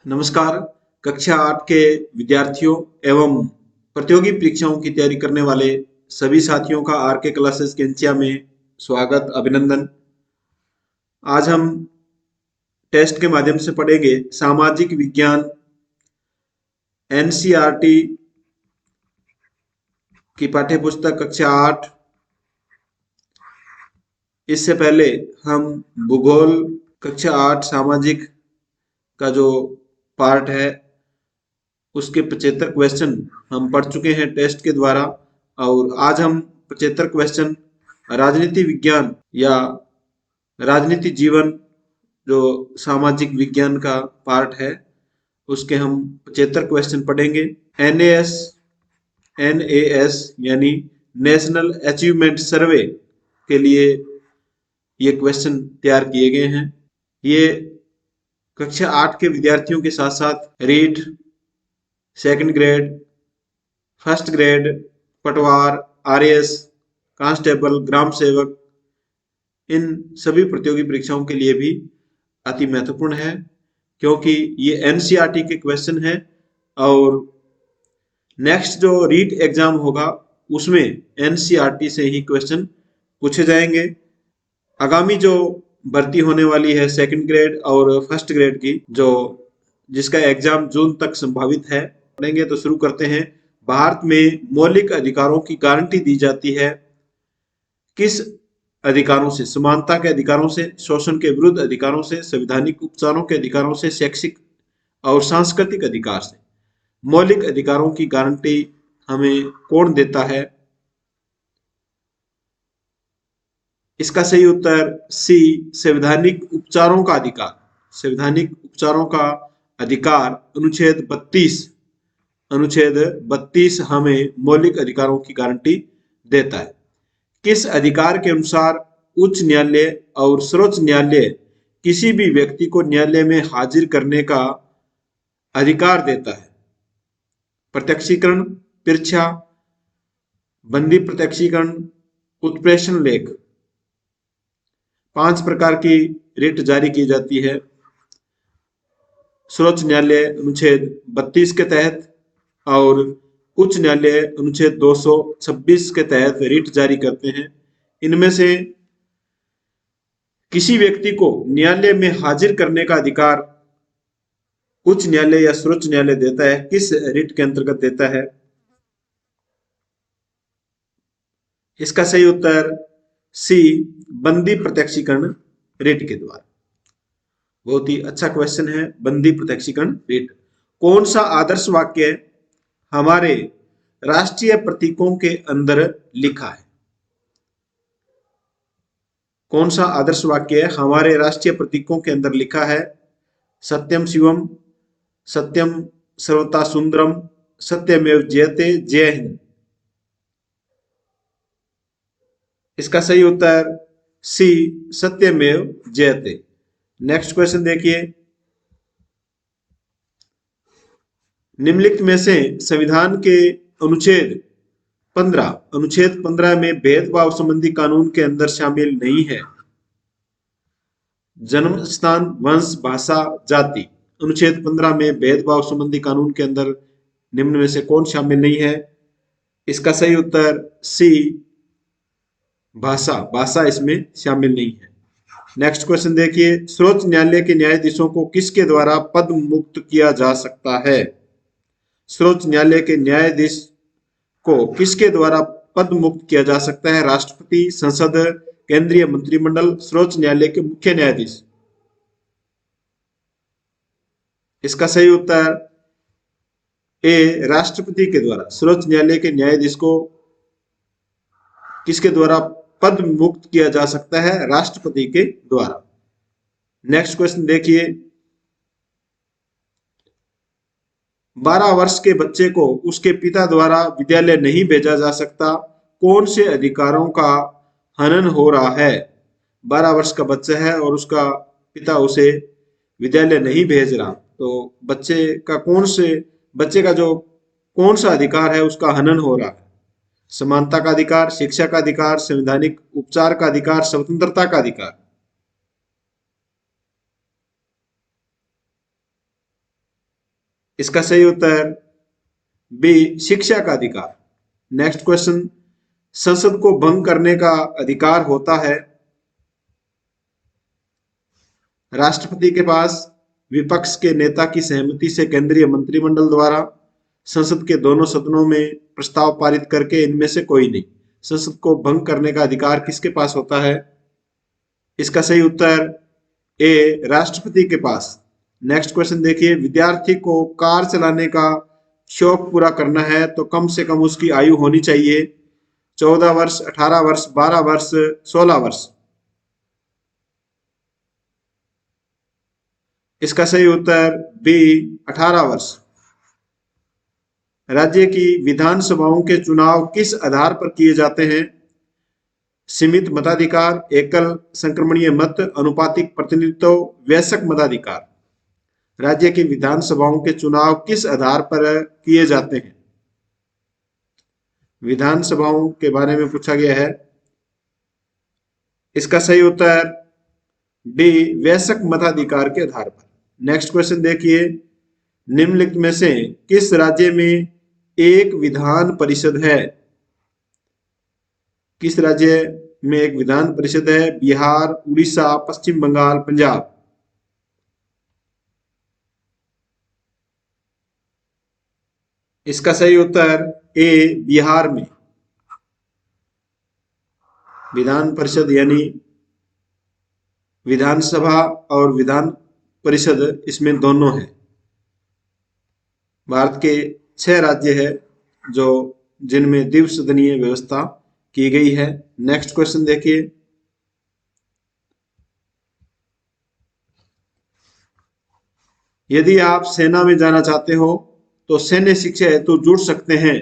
नमस्कार। कक्षा 8 के विद्यार्थियों एवं प्रतियोगी परीक्षाओं की तैयारी करने वाले सभी साथियों का आर के क्लासेस के इंचिया में स्वागत अभिनंदन। आज हम टेस्ट के माध्यम से पढ़ेंगे सामाजिक विज्ञान एनसीईआरटी की पाठ्य पुस्तक कक्षा 8। इससे पहले हम भूगोल कक्षा 8 सामाजिक का जो पार्ट है उसके 75 क्वेश्चन हम पढ़ चुके हैं टेस्ट के द्वारा, और आज हम 75 क्वेश्चन राजनीति विज्ञान या राजनीति जीवन जो सामाजिक विज्ञान का पार्ट है उसके हम 75 क्वेश्चन पढ़ेंगे। एनएएस यानी नेशनल अचीवमेंट सर्वे के लिए ये क्वेश्चन तैयार किए गए हैं। ये कक्षा 8 के विद्यार्थियों के साथ साथ REET, second grade, first grade, पटवार, आरएएस, कांस्टेबल, ग्राम सेवक, इन सभी प्रतियोगी परीक्षाओं के लिए भी अति महत्वपूर्ण है, क्योंकि ये एनसीईआरटी के क्वेश्चन है और नेक्स्ट जो रीट एग्जाम होगा उसमें एनसीईआरटी से ही क्वेश्चन पूछे जाएंगे। आगामी जो भर्ती होने वाली है सेकंड ग्रेड और फर्स्ट ग्रेड की, जो जिसका एग्जाम जून तक संभावित है, पढ़ेंगे। तो शुरू करते हैं। भारत में मौलिक अधिकारों की गारंटी दी जाती है किस अधिकारों से? समानता के अधिकारों से, शोषण के विरुद्ध अधिकारों से, संवैधानिक उपचारों के अधिकारों से, शैक्षिक और सांस्कृतिक अधिकार से। मौलिक अधिकारों की गारंटी हमें कौन देता है? इसका सही उत्तर सी, संवैधानिक उपचारों का अधिकार। संवैधानिक उपचारों का अधिकार अनुच्छेद 32 हमें मौलिक अधिकारों की गारंटी देता है। किस अधिकार के अनुसार उच्च न्यायालय और सर्वोच्च न्यायालय किसी भी व्यक्ति को न्यायालय में हाजिर करने का अधिकार देता है? प्रत्यक्षीकरण, तिरछा, बंदी प्रत्यक्षीकरण, उत्प्रेषण लेख। 5 प्रकार की रिट जारी की जाती है सर्वोच्च न्यायालय अनुच्छेद 32 के तहत और उच्च न्यायालय अनुच्छेद 226 के तहत रिट जारी करते हैं। इनमें से किसी व्यक्ति को न्यायालय में हाजिर करने का अधिकार उच्च न्यायालय या सर्वोच्च न्यायालय देता है। किस रिट के अंतर्गत देता है? इसका सही उत्तर सी, बंदी प्रत्यक्षीकरण रिट के द्वारा। बहुत ही अच्छा क्वेश्चन है, बंदी प्रत्यक्षीकरण रिट। कौन सा आदर्श वाक्य हमारे राष्ट्रीय प्रतीकों के अंदर लिखा है? कौन सा आदर्श वाक्य हमारे राष्ट्रीय प्रतीकों के अंदर लिखा है? सत्यम शिवम, सत्यम सर्वता सुंदरम, सत्यमेव जयते, जय हिंद। इसका सही उत्तर सी, सत्यमेव जयते। नेक्स्ट क्वेश्चन देखिए। निम्नलिखित में से संविधान के अनुच्छेद 15 में भेदभाव संबंधी कानून के अंदर शामिल नहीं है? जन्म स्थान, वंश, भाषा, जाति। अनुच्छेद 15 में भेदभाव संबंधी कानून के अंदर निम्न में से कौन शामिल नहीं है? इसका सही उत्तर सी, भाषा इसमें शामिल नहीं है। नेक्स्ट क्वेश्चन देखिए। सर्वोच्च न्यायालय के न्यायाधीशों को किसके द्वारा पद मुक्त किया जा सकता है? सर्वोच्च न्यायालय के न्यायाधीश को किसके द्वारा पद मुक्त किया जा सकता है? राष्ट्रपति, संसद, केंद्रीय मंत्रिमंडल, सर्वोच्च न्यायालय के मुख्य न्यायाधीश। इसका सही उत्तर ए, राष्ट्रपति के द्वारा। सर्वोच्च न्यायालय के न्यायाधीश को किसके द्वारा पद मुक्त किया जा सकता है? राष्ट्रपति के द्वारा। नेक्स्ट क्वेश्चन देखिए। 12 वर्ष के बच्चे को उसके पिता द्वारा विद्यालय नहीं भेजा जा सकता। कौन से अधिकारों का हनन हो रहा है? 12 वर्ष का बच्चा है और उसका पिता उसे विद्यालय नहीं भेज रहा, तो बच्चे का जो कौन सा अधिकार है उसका हनन हो रहा है? समानता का अधिकार, शिक्षा का अधिकार, संवैधानिक उपचार का अधिकार, स्वतंत्रता का अधिकार। इसका सही उत्तर बी, शिक्षा का अधिकार। नेक्स्ट क्वेश्चन, संसद को भंग करने का अधिकार होता है राष्ट्रपति के पास, विपक्ष के नेता की सहमति से केंद्रीय मंत्रिमंडल द्वारा, संसद के दोनों सदनों में प्रस्ताव पारित करके, इनमें से कोई नहीं। संसद को भंग करने का अधिकार किसके पास होता है? इसका सही उत्तर ए, राष्ट्रपति के पास। नेक्स्ट क्वेश्चन देखिए, विद्यार्थी को कार चलाने का शौक पूरा करना है तो कम से कम उसकी आयु होनी चाहिए 14 वर्ष, 18 वर्ष, 12 वर्ष, 16 वर्ष। इसका सही उत्तर बी, 18 वर्ष। राज्य की विधानसभाओं के चुनाव किस आधार पर किए जाते हैं? सीमित मताधिकार, एकल संक्रमणीय मत, अनुपातिक प्रतिनिधित्व, वयस्क मताधिकार। राज्य की विधानसभाओं के चुनाव किस आधार पर किए जाते हैं? विधानसभाओं के बारे में पूछा गया है। इसका सही उत्तर डी, वयस्क मताधिकार के आधार पर। नेक्स्ट क्वेश्चन देखिए, निम्नलिखित में से किस राज्य में एक विधान परिषद है? किस राज्य में एक विधान परिषद है? बिहार, उड़ीसा, पश्चिम बंगाल, पंजाब। इसका सही उत्तर ए, बिहार में। विधान परिषद यानी विधानसभा और विधान परिषद, इसमें दोनों है। भारत के 6 राज्य है जो जिनमें द्विसदनीय व्यवस्था की गई है। नेक्स्ट क्वेश्चन देखिए, यदि आप सेना में जाना चाहते हो तो सैन्य शिक्षा हेतु जुड़ सकते हैं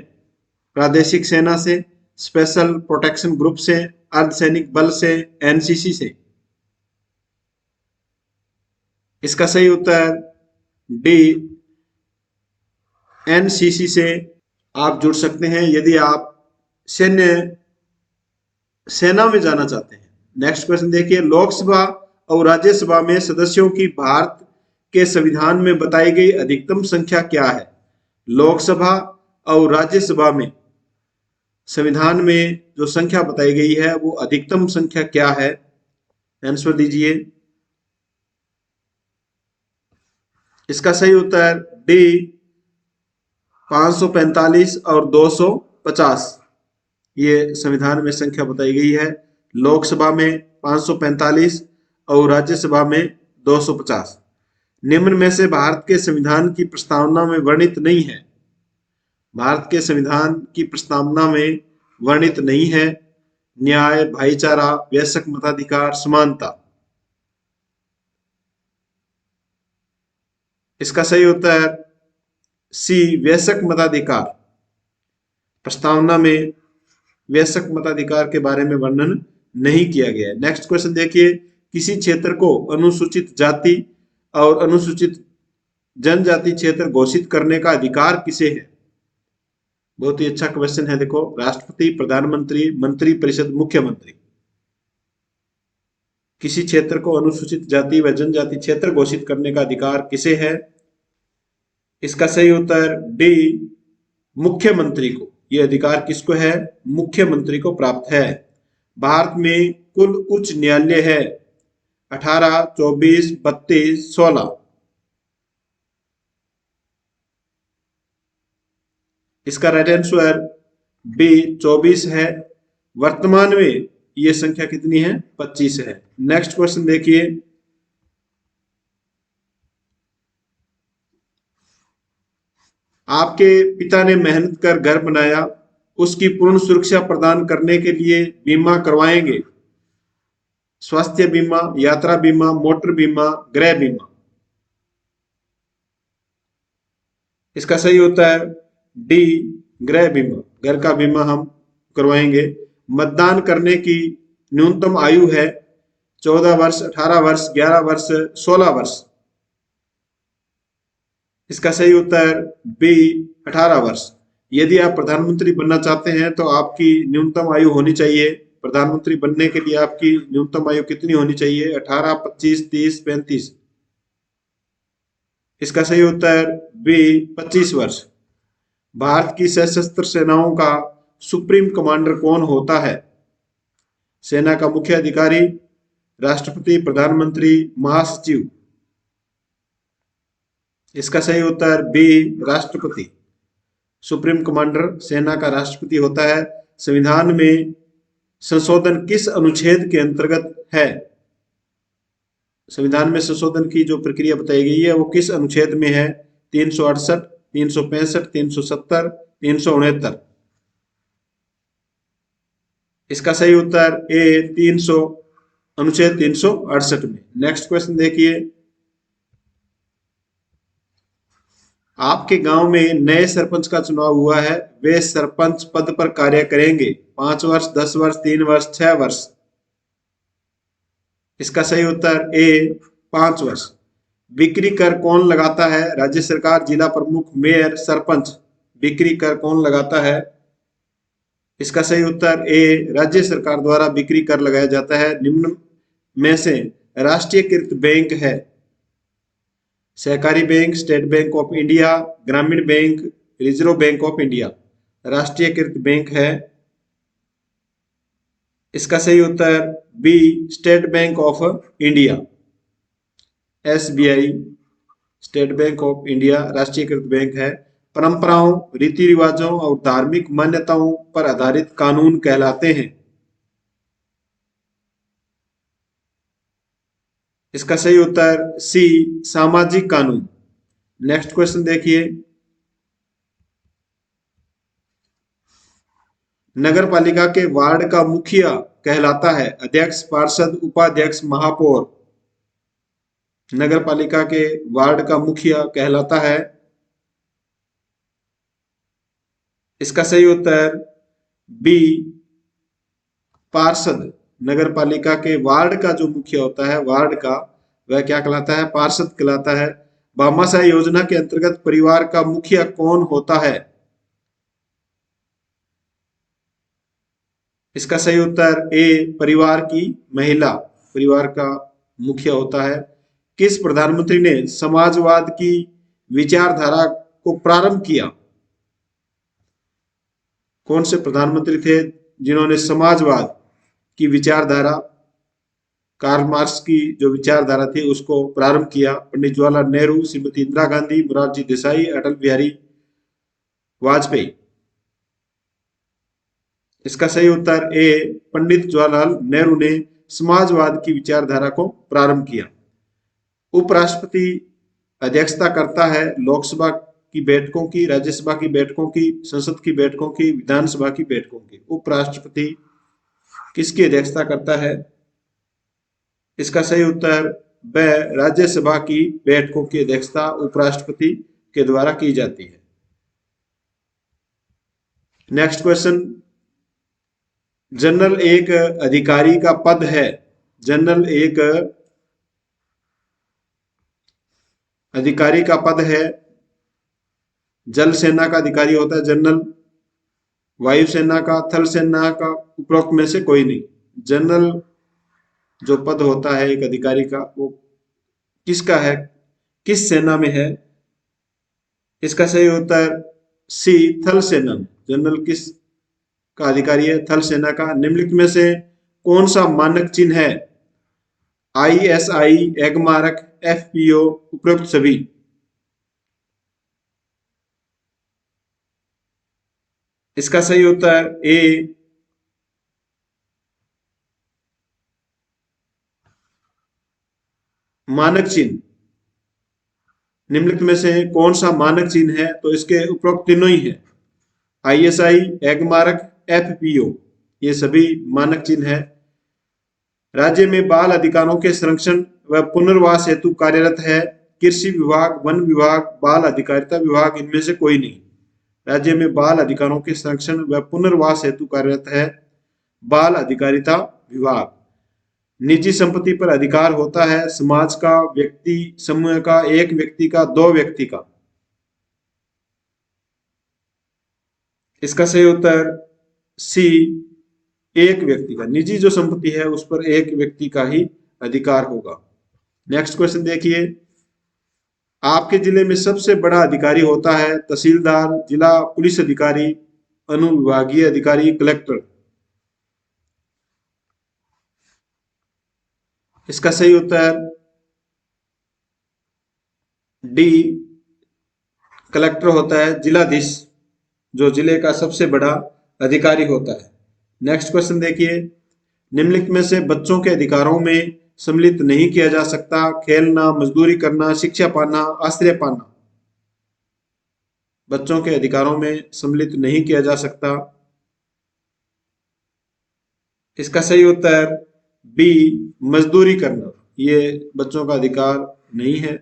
प्रादेशिक सेना से, स्पेशल प्रोटेक्शन ग्रुप से, अर्धसैनिक बल से, एनसीसी से। इसका सही उत्तर डी, एनसीसी से आप जुड़ सकते हैं यदि आप सेना में जाना चाहते हैं। नेक्स्ट क्वेश्चन देखिए, लोकसभा और राज्यसभा में सदस्यों की भारत के संविधान में बताई गई अधिकतम संख्या क्या है? लोकसभा और राज्यसभा में संविधान में जो संख्या बताई गई है वो अधिकतम संख्या क्या है? आंसर दीजिए। इसका सही उत्तर डी, 545 और 250 ये संविधान में संख्या बताई गई है। लोकसभा में 545 और राज्यसभा में 250। निम्न में से भारत के संविधान की प्रस्तावना में वर्णित नहीं है। भारत के संविधान की प्रस्तावना में वर्णित नहीं है न्याय, भाईचारा, वयस्क मताधिकार, समानता। इसका सही उत्तर सी, वयस्क मताधिकार। प्रस्तावना में वयस्क मताधिकार के बारे में वर्णन नहीं किया गया है। नेक्स्ट क्वेश्चन देखिए, किसी क्षेत्र को अनुसूचित जाति और अनुसूचित जनजाति क्षेत्र घोषित करने का अधिकार किसे है? बहुत ही अच्छा क्वेश्चन है। देखो, राष्ट्रपति, प्रधानमंत्री, मंत्री परिषद, मुख्यमंत्री। किसी क्षेत्र को अनुसूचित जाति व जनजाति क्षेत्र घोषित करने का अधिकार किसे है? इसका सही उत्तर डी, मुख्यमंत्री को। यह अधिकार किसको है? मुख्यमंत्री को प्राप्त है। भारत में कुल उच्च न्यायालय है 18, 24, 32, 16। इसका राइट आंसर बी, 24 है। वर्तमान में यह संख्या कितनी है? 25 है। नेक्स्ट क्वेश्चन देखिए, आपके पिता ने मेहनत कर घर बनाया, उसकी पूर्ण सुरक्षा प्रदान करने के लिए बीमा करवाएंगे? स्वास्थ्य बीमा, यात्रा बीमा, मोटर बीमा, गृह बीमा। इसका सही उत्तर डी, गृह बीमा। घर का बीमा हम करवाएंगे। मतदान करने की न्यूनतम आयु है 14 वर्ष, 18 वर्ष, 11 वर्ष, 16 वर्ष। इसका सही उत्तर बी, 18 वर्ष। यदि आप प्रधानमंत्री बनना चाहते हैं तो आपकी न्यूनतम आयु होनी चाहिए, प्रधानमंत्री बनने के लिए आपकी न्यूनतम आयु कितनी होनी चाहिए? 18, 25, 30, 35। इसका सही उत्तर बी 25 वर्ष। भारत की सशस्त्र सेनाओं का सुप्रीम कमांडर कौन होता है? सेना का मुख्य अधिकारी, राष्ट्रपति, प्रधानमंत्री, महासचिव। इसका सही उत्तर बी राष्ट्रपति। सुप्रीम कमांडर सेना का राष्ट्रपति होता है। संविधान में संशोधन किस अनुच्छेद के अंतर्गत है? संविधान में संशोधन की जो प्रक्रिया बताई गई है वो किस अनुच्छेद में है? 368, 365, 370, 369। इसका सही उत्तर ए 300 अनुच्छेद 368 में। नेक्स्ट क्वेश्चन देखिए, आपके गांव में नए सरपंच का चुनाव हुआ है, वे सरपंच पद पर कार्य करेंगे 5 वर्ष, 10 वर्ष, 3 वर्ष, 6 वर्ष। इसका सही उत्तर ए 5 वर्ष। बिक्री कर कौन लगाता है? राज्य सरकार, जिला प्रमुख, मेयर, सरपंच। बिक्री कर कौन लगाता है? इसका सही उत्तर ए राज्य सरकार द्वारा बिक्री कर लगाया जाता है। निम्न में से राष्ट्रीयकृत बैंक है? सहकारी bank, State Bank of India, ग्रामीण bank, Reserve Bank of India. राष्ट्रीयकृत बैंक है। इसका सही उत्तर B State Bank of India. SBI, State Bank of India राष्ट्रीयकृत बैंक है। परंपराओं, रीति रिवाजों और धार्मिक मान्यताओं पर आधारित कानून कहलाते हैं। इसका सही उत्तर सी सामाजिक कानून। नेक्स्ट क्वेश्चन देखिए, नगर पालिका के वार्ड का मुखिया कहलाता है? अध्यक्ष, पार्षद, उपाध्यक्ष, महापौर। नगर पालिका के वार्ड का मुखिया कहलाता है? इसका सही उत्तर बी पार्षद। नगर पालिका के वार्ड का जो मुखिया होता है, वार्ड का, वह क्या कहलाता है? पार्षद कहलाता है। भामाशाह योजना के अंतर्गत परिवार का मुखिया कौन होता है? इसका सही उत्तर ए परिवार की महिला, परिवार का मुखिया होता है। किस प्रधानमंत्री ने समाजवाद की विचारधारा को प्रारंभ किया? कौन से प्रधानमंत्री थे जिन्होंने समाजवाद की विचारधारा, कार्ल मार्क्स की जो विचारधारा थी उसको प्रारंभ किया? पंडित जवाहरलाल नेहरू, श्रीमती इंदिरा गांधी, मोरारजी देसाई, अटल बिहारी वाजपेयी। इसका सही उत्तर ए पंडित जवाहरलाल नेहरू ने समाजवाद की विचारधारा को प्रारंभ किया। उपराष्ट्रपति अध्यक्षता करता है लोकसभा की बैठकों की, राज्यसभा की बैठकों की, संसद की बैठकों की, विधानसभा की बैठकों की। उपराष्ट्रपति किसकी अध्यक्षता करता है? इसका सही उत्तर ब राज्यसभा की बैठकों की अध्यक्षता उपराष्ट्रपति के द्वारा की जाती है। नेक्स्ट क्वेश्चन, जनरल एक अधिकारी का पद है। जनरल एक अधिकारी का पद है। जल सेना का अधिकारी होता है जनरल, वायुसेना का, थल सेना का, उपरोक्त में से कोई नहीं। जनरल जो पद होता है एक अधिकारी का, वो किसका है, किस सेना में है? इसका सही उत्तर सी थल सेना। जनरल किस का अधिकारी है? थल सेना का। निम्नलिखित में से कौन सा मानक चिन्ह है? ISI, एगमार्क, FPO, उपरोक्त सभी। इसका सही उत्तर ए मानक चिन्ह। निम्नलिखित में से कौन सा मानक चिन्ह है? तो इसके उपरोक्त तीनों ही है। ISI, एगमार्क, FPO, ये सभी मानक चिन्ह है। राज्य में बाल अधिकारों के संरक्षण व पुनर्वास हेतु कार्यरत है कृषि विभाग, वन विभाग, बाल अधिकारिता विभाग। इनमें से कोई नहीं। राज्य में बाल अधिकारों के संरक्षण व पुनर्वास हेतु कार्यरत है बाल अधिकारिता विभाग। निजी संपत्ति पर अधिकार होता है समाज का, व्यक्ति समूह का, एक व्यक्ति का, दो व्यक्ति का। इसका सही उत्तर सी एक व्यक्ति का। निजी जो संपत्ति है उस पर एक व्यक्ति का ही अधिकार होगा। नेक्स्ट क्वेश्चन देखिए, आपके जिले में सबसे बड़ा अधिकारी होता है तहसीलदार, जिला पुलिस अधिकारी, अनुविभागीय अधिकारी, कलेक्टर। इसका सही उत्तर डी, कलेक्टर होता है, जिलाधीश जो जिले का सबसे बड़ा अधिकारी होता है। नेक्स्ट क्वेश्चन देखिए, निम्नलिखित में से बच्चों के अधिकारों में सम्मिलित नहीं किया जा सकता: खेलना, मजदूरी करना, शिक्षा पाना, आश्रय पाना। बच्चों के अधिकारों में सम्मिलित नहीं किया जा सकता। इसका सही उत्तर बी, मजदूरी करना। ये बच्चों का अधिकार नहीं है।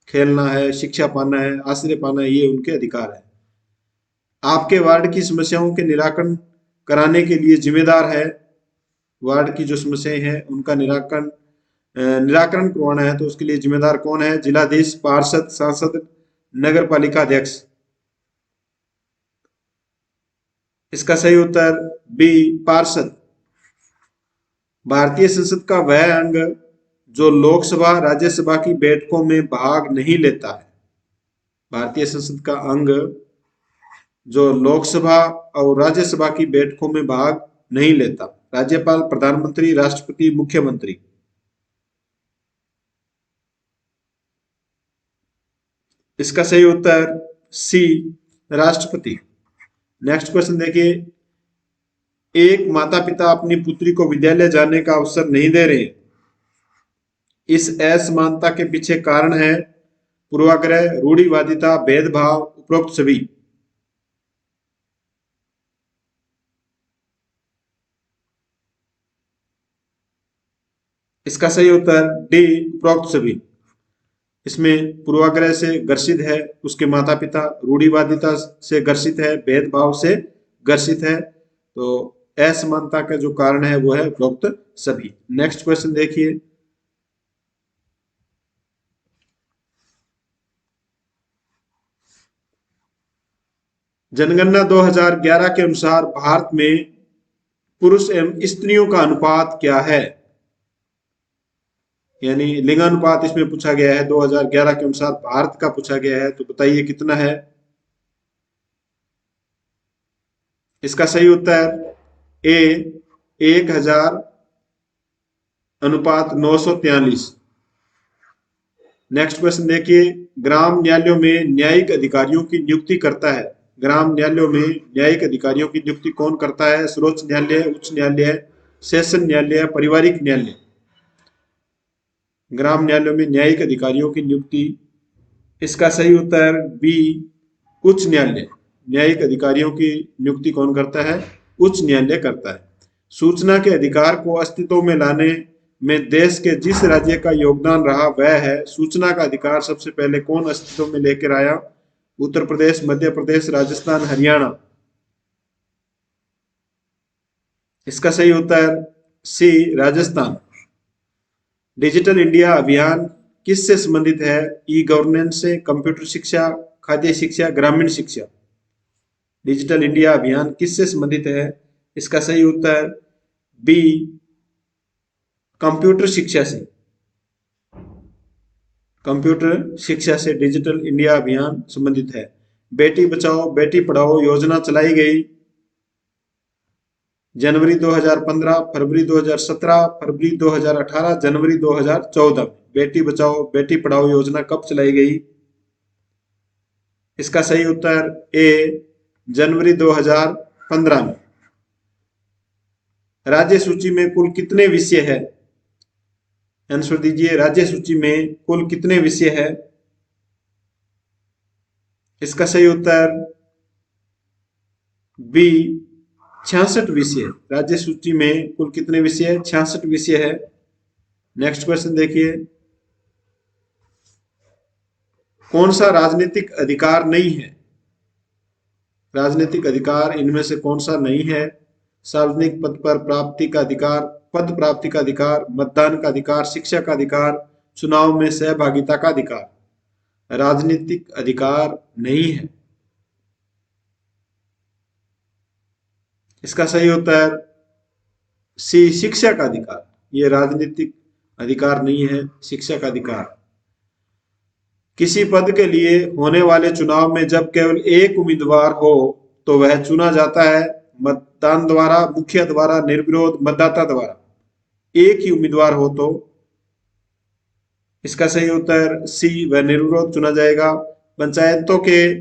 खेलना है, शिक्षा पाना है, आश्रय पाना है, ये उनके अधिकार है। आपके वार्ड की समस्याओं के निराकरण कराने के लिए जिम्मेदार है, वार्ड की जो समस्याएं हैं उनका निराकरण करवाना है तो उसके लिए जिम्मेदार कौन है? जिलाधीश, पार्षद, सांसद, नगर पालिका अध्यक्ष। इसका सही उत्तर बी, पार्षद। भारतीय संसद का वह अंग जो लोकसभा राज्यसभा की बैठकों में भाग नहीं लेता है। भारतीय संसद का अंग जो लोकसभा और राज्यसभा की बैठकों में भाग नहीं लेता: राज्यपाल, प्रधानमंत्री, राष्ट्रपति, मुख्यमंत्री। इसका सही उत्तर सी, राष्ट्रपति। नेक्स्ट क्वेश्चन देखिए, एक माता पिता अपनी पुत्री को विद्यालय जाने का अवसर नहीं दे रहे, इस असमानता के पीछे कारण है पूर्वाग्रह, रूढ़िवादिता, भेदभाव, उपरोक्त सभी। इसका सही उत्तर डी, उपरोक्त सभी। इसमें पूर्वाग्रह से ग्रसित है उसके माता पिता, रूढ़िवादिता से ग्रसित है, भेदभाव से ग्रसित है, तो असमानता का जो कारण है वो है उपरोक्त सभी। नेक्स्ट क्वेश्चन देखिए, जनगणना 2011 के अनुसार भारत में पुरुष एवं स्त्रियों का अनुपात क्या है? यानी लिंगानुपात इसमें पूछा गया है, 2011 के अनुसार भारत का पूछा गया है, तो बताइए कितना है? इसका सही उत्तर ए, 1000 अनुपात 943। नेक्स्ट क्वेश्चन देखिए, ग्राम न्यायालयों में न्यायिक अधिकारियों की नियुक्ति करता है, ग्राम न्यायालयों में न्यायिक अधिकारियों की नियुक्ति कौन करता है? सर्वोच्च न्यायालय, उच्च न्यायालय, सेशन न्यायालय, पारिवारिक न्यायालय। ग्राम न्यायालयों में न्यायिक अधिकारियों की नियुक्ति, इसका सही उत्तर बी, उच्च न्यायालय। न्यायिक अधिकारियों की नियुक्ति कौन करता है? उच्च न्यायालय करता है। सूचना के अधिकार को अस्तित्व में लाने में देश के जिस राज्य का योगदान रहा वह है, सूचना का अधिकार सबसे पहले कौन अस्तित्व में लेकर आया? उत्तर प्रदेश, मध्य प्रदेश, राजस्थान, हरियाणा। इसका सही उत्तर सी, राजस्थान। डिजिटल इंडिया अभियान किससे संबंधित है? ई गवर्नेंस से, कंप्यूटर शिक्षा, खाद्य शिक्षा, ग्रामीण शिक्षा। डिजिटल इंडिया अभियान किससे संबंधित है? इसका सही उत्तर बी, कंप्यूटर शिक्षा से। कंप्यूटर शिक्षा से डिजिटल इंडिया अभियान संबंधित है। बेटी बचाओ बेटी पढ़ाओ योजना चलाई गई जनवरी 2015, फरवरी 2017, फरवरी 2018, जनवरी 2014। बेटी बचाओ बेटी पढ़ाओ योजना कब चलाई गई? इसका सही उत्तर ए, जनवरी 2015 में। राज्य सूची में कुल कितने विषय है? आंसर दीजिए, राज्य सूची में कुल कितने विषय है? इसका सही उत्तर बी, 66 विषय। राज्य सूची में कुल कितने विषय? 66 विषय है। नेक्स्ट क्वेश्चन देखिए, कौन सा राजनीतिक अधिकार नहीं है? राजनीतिक अधिकार इनमें से कौन सा नहीं है? सार्वजनिक पद पर प्राप्ति का अधिकार, पद प्राप्ति का अधिकार, मतदान का अधिकार, शिक्षा का अधिकार, चुनाव में सहभागिता का अधिकार। राजनीतिक अधिकार नहीं है। इसका सही उत्तर सी, शिक्षा का अधिकार। ये राजनीतिक अधिकार नहीं है, शिक्षा का अधिकार। किसी पद के लिए होने वाले चुनाव में जब केवल एक उम्मीदवार हो तो वह चुना जाता है मतदान द्वारा, मुखिया द्वारा, निर्विरोध, मतदाता द्वारा। एक ही उम्मीदवार हो तो इसका सही उत्तर सी, वह निर्विरोध चुना जाएगा। पंचायतों के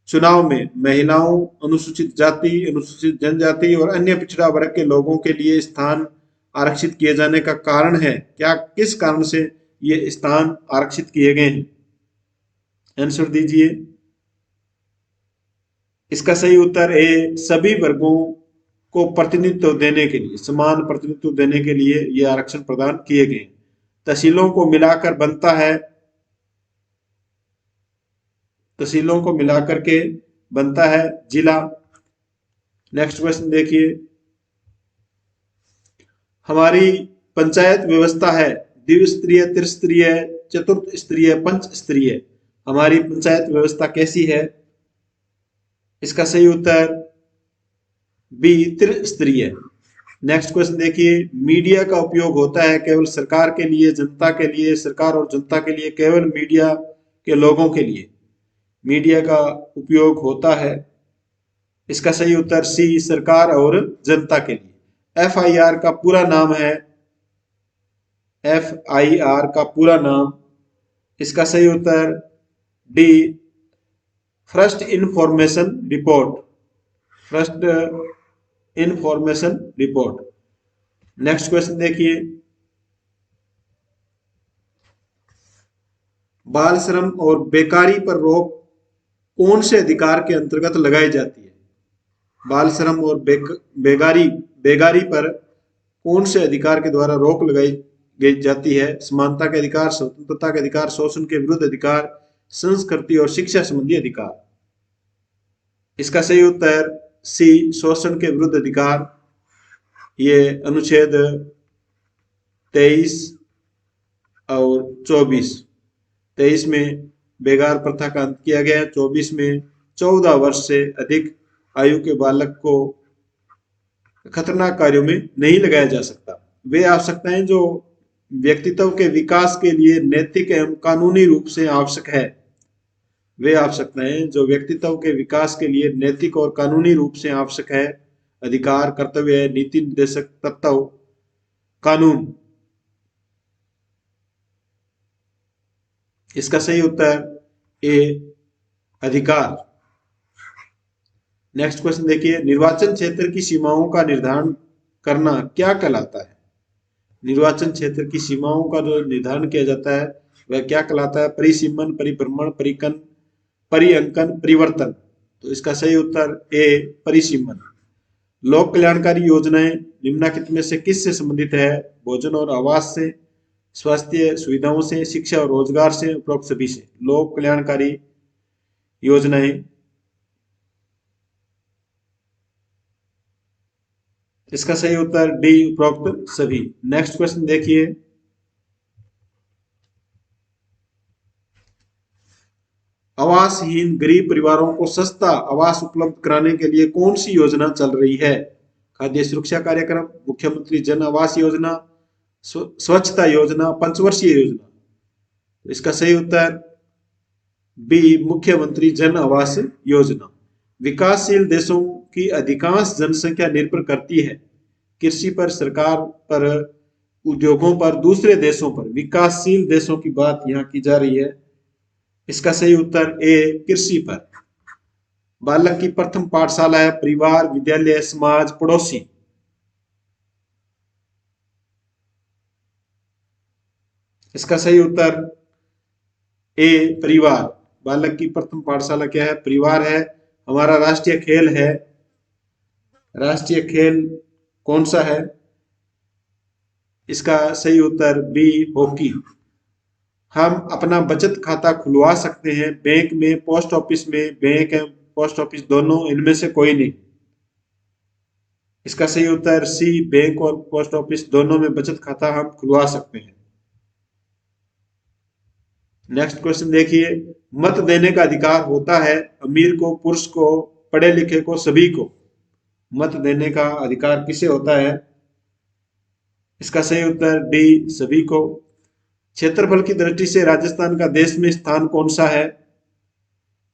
चुनाव में महिलाओं, अनुसूचित जाति, अनुसूचित जनजाति और अन्य पिछड़ा वर्ग के लोगों के लिए स्थान आरक्षित किए जाने का कारण है क्या? किस कारण से ये स्थान आरक्षित किए गए हैं? आंसर दीजिए। इसका सही उत्तर ए, सभी वर्गों को प्रतिनिधित्व देने के लिए, समान प्रतिनिधित्व देने के लिए ये आरक्षण प्रदान किए गए। तहसीलों को मिलाकर बनता है, तहसीलों को मिलाकर के बनता है जिला। नेक्स्ट क्वेश्चन देखिए, हमारी पंचायत व्यवस्था है द्विस्तरीय, त्रिस्तरीय, चतुर्थ स्तरीय, पंच स्तरीय। हमारी पंचायत व्यवस्था कैसी है? इसका सही उत्तर बी, त्रिस्तरीय। नेक्स्ट क्वेश्चन देखिए, मीडिया का उपयोग होता है केवल सरकार के लिए, जनता के लिए, सरकार और जनता के लिए, केवल मीडिया के लोगों के लिए मीडिया का उपयोग होता है। इसका सही उत्तर सी, सरकार और जनता के लिए। एफआईआर का पूरा नाम है, एफआईआर का पूरा नाम, इसका सही उत्तर D, first information report, first information report. Next question देखिए, बाल श्रम और बेकारी पर रोक कौन से अधिकार के अंतर्गत लगाई जाती है? बाल श्रम और बेगारी पर कौन से अधिकार के द्वारा रोक लगाई गई जाती है? समानता के अधिकार, स्वतंत्रता के अधिकार, शोषण के विरुद्ध अधिकार, संस्कृति और शिक्षा संबंधी अधिकार। इसका सही उत्तर सी, शोषण के विरुद्ध अधिकार। ये अनुच्छेद 23 और 24, 23 में बेगार प्रथा का अंत किया गया, 24 में 14 वर्ष से अधिक आयु के बालक को खतरनाक कार्यों में नहीं लगाया जा सकता। वे आवश्यकताएं जो व्यक्तित्व के विकास के लिए नैतिक एवं कानूनी रूप से आवश्यक है, वे आवश्यकताएं जो व्यक्तित्व के विकास के लिए नैतिक और कानूनी रूप से आवश्यक है। अधिकार, कर्तव्य, नीति निर्देशक तत्व, कानून। इसका सही उत्तर ए, अधिकार। नेक्स्ट क्वेश्चन देखिए, निर्वाचन क्षेत्र की सीमाओं का निर्धारण करना क्या कहलाता है? निर्वाचन क्षेत्र की सीमाओं का जो निर्धारण किया जाता है वह क्या कहलाता है? परिसीमन, परिभ्रमण, परिअंकन, परिवर्तन। तो इसका सही उत्तर ए, परिसीमन। लोक कल्याणकारी योजनाएं निम्नलिखित में से किससे संबंधित है? भोजन और आवास से, स्वास्थ्य सुविधाओं से, शिक्षा और रोजगार से, उपरोक्त सभी से। लोक कल्याणकारी योजनाएं, इसका सही उत्तर डी, उपरोक्त सभी। नेक्स्ट क्वेश्चन देखिए, आवासहीन गरीब परिवारों को सस्ता आवास उपलब्ध कराने के लिए कौन सी योजना चल रही है? खाद्य सुरक्षा कार्यक्रम, मुख्यमंत्री जन आवास योजना, स्वच्छता योजना, पंचवर्षीय योजना। इसका सही उत्तर बी, मुख्यमंत्री जन आवास योजना। विकासशील देशों की अधिकांश जनसंख्या निर्भर करती है कृषि पर, सरकार पर, उद्योगों पर, दूसरे देशों पर। विकासशील देशों की बात यहाँ की जा रही है। इसका सही उत्तर ए, कृषि पर। बालक की प्रथम पाठशाला है परिवार, विद्यालय, समाज, पड़ोसी। इसका सही उत्तर ए, परिवार। बालक की प्रथम पाठशाला क्या है? परिवार है। हमारा राष्ट्रीय खेल है, राष्ट्रीय खेल कौन सा है? इसका सही उत्तर बी, हॉकी। हम अपना बचत खाता खुलवा सकते हैं बैंक में, पोस्ट ऑफिस में। बैंक एवं पोस्ट ऑफिस दोनों, इनमें से कोई नहीं। इसका सही उत्तर सी, बैंक और पोस्ट ऑफिस दोनों में बचत खाता हम खुलवा सकते हैं। नेक्स्ट क्वेश्चन देखिए, मत देने का अधिकार होता है अमीर को, पुरुष को, पढ़े लिखे को, सभी को। मत देने का अधिकार किसे होता है? इसका सही उत्तर डी, सभी को। क्षेत्रफल की दृष्टि से राजस्थान का देश में स्थान कौन सा है?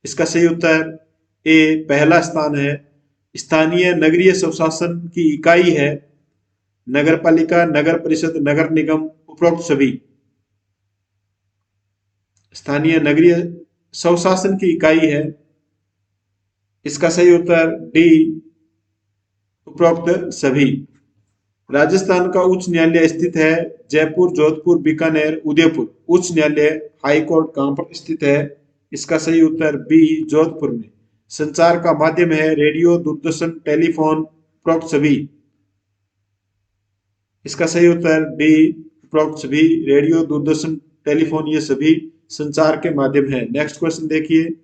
इसका सही उत्तर ए पहला स्थान है। स्थानीय नगरीय स्वशासन की इकाई है नगर पालिका, नगर परिषद, नगर निगम, उपरोक्त सभी। स्थानीय नगरीय स्वशासन की इकाई है। इसका सही उत्तर डी उपरोक्त सभी। राजस्थान का उच्च न्यायालय स्थित है जयपुर, जोधपुर, बीकानेर, उदयपुर। उच्च न्यायालय हाई कोर्ट कहां पर स्थित है? इसका सही उत्तर बी जोधपुर में। संचार का माध्यम है रेडियो, दूरदर्शन, टेलीफोन, उपरोक्त सभी। इसका सही उत्तर डी उपरोक्त सभी। रेडियो, दूरदर्शन, टेलीफोन ये सभी संचार के माध्यम है। नेक्स्ट क्वेश्चन देखिए,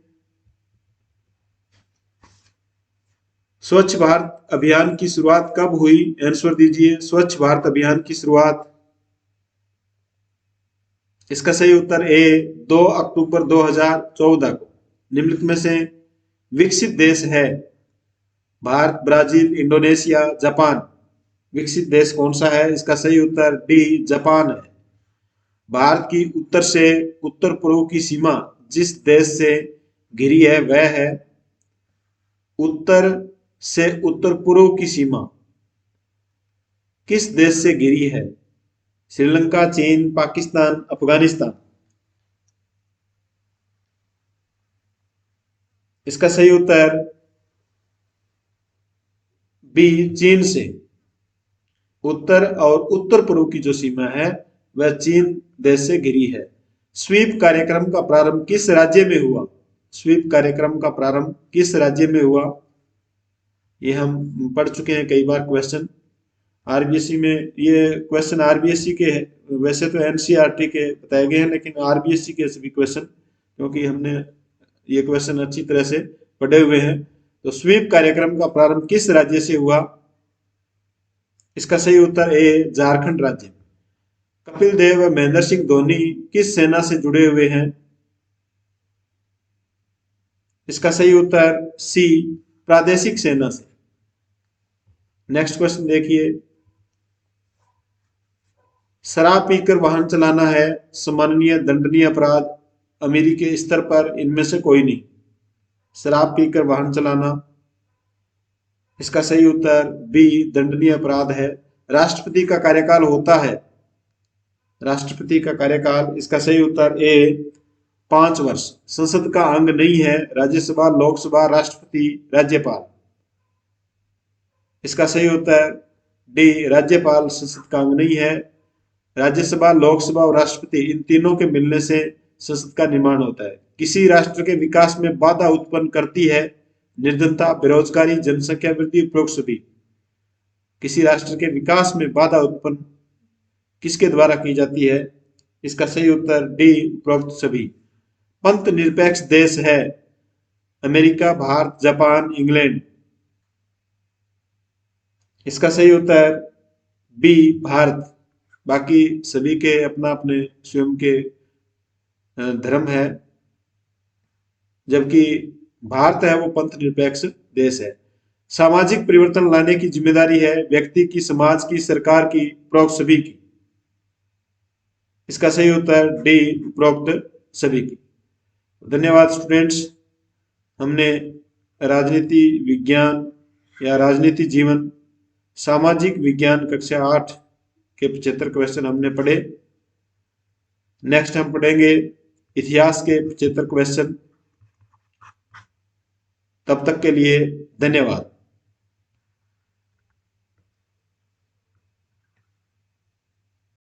स्वच्छ भारत अभियान की शुरुआत कब हुई? आंसर दीजिए। स्वच्छ भारत अभियान की शुरुआत, इसका सही उत्तर ए 2 अक्टूबर 2014 को। निम्नलिखित में से विकसित देश है भारत, ब्राजील, इंडोनेशिया, जापान। विकसित देश कौन सा है? इसका सही उत्तर डी जापान है। भारत की उत्तर से उत्तर पूर्व की सीमा जिस देश से घिरी है वह है, उत्तर से उत्तर पूर्व की सीमा किस देश से घिरी है? श्रीलंका, चीन, पाकिस्तान, अफगानिस्तान। इसका सही उत्तर बी चीन से। उत्तर और उत्तर पूर्व की जो सीमा है वह चीन देश से घिरी है। स्वीप कार्यक्रम का प्रारंभ किस राज्य में हुआ? स्वीप कार्यक्रम का प्रारंभ किस राज्य में हुआ? ये हम पढ़ चुके हैं कई बार क्वेश्चन आरबीएससी में। ये क्वेश्चन आरबीएससी के है, वैसे तो एनसीईआरटी के बताए गए हैं, लेकिन आरबीएससी के सभी क्वेश्चन, क्योंकि हमने ये क्वेश्चन अच्छी तरह से पढ़े हुए हैं। तो स्वीप कार्यक्रम का प्रारंभ किस राज्य से हुआ? इसका सही उत्तर ए झारखंड राज्य। कपिल देव व महेंद्र सिंह धोनी किस सेना से जुड़े हुए हैं? इसका सही उत्तर सी प्रादेशिक सेना से। नेक्स्ट क्वेश्चन देखिए, शराब पीकर वाहन चलाना है सम्माननीय दंडनीय अपराध, अमेरिकी स्तर पर इनमें से कोई नहीं। शराब पीकर वाहन चलाना, इसका सही उत्तर बी दंडनीय अपराध है। राष्ट्रपति का कार्यकाल होता है, राष्ट्रपति का कार्यकाल, इसका सही उत्तर ए 5 वर्ष। संसद का अंग नहीं है राज्यसभा, लोकसभा, राष्ट्रपति, राज्यपाल। इसका सही उत्तर डी राज्यपाल संसद का अंग नहीं है। राज्यसभा, लोकसभा और राष्ट्रपति इन तीनों के मिलने से संसद का निर्माण होता है। किसी राष्ट्र के विकास में बाधा उत्पन्न करती है निर्धनता, बेरोजगारी, जनसंख्या वृद्धि, उपरोक्त सभी। किसी राष्ट्र के विकास में बाधा उत्पन्न किसके द्वारा की जाती है? इसका सही उत्तर डी उपरोक्त सभी। पंथ निरपेक्ष देश है अमेरिका, भारत, जापान, इंग्लैंड। इसका सही उत्तर बी भारत। बाकी सभी के अपना अपने स्वयं के धर्म है, जबकि भारत है वो पंथ निरपेक्ष देश है। सामाजिक परिवर्तन लाने की जिम्मेदारी है व्यक्ति की, समाज की, सरकार की, उपरोक्त सभी की। इसका सही उत्तर डी उपरोक्त सभी की। धन्यवाद स्टूडेंट्स। हमने राजनीति विज्ञान या राजनीति जीवन सामाजिक विज्ञान कक्षा 8 के 75 क्वेश्चन हमने पढ़े। नेक्स्ट हम पढ़ेंगे इतिहास के 75 क्वेश्चन। तब तक के लिए धन्यवाद।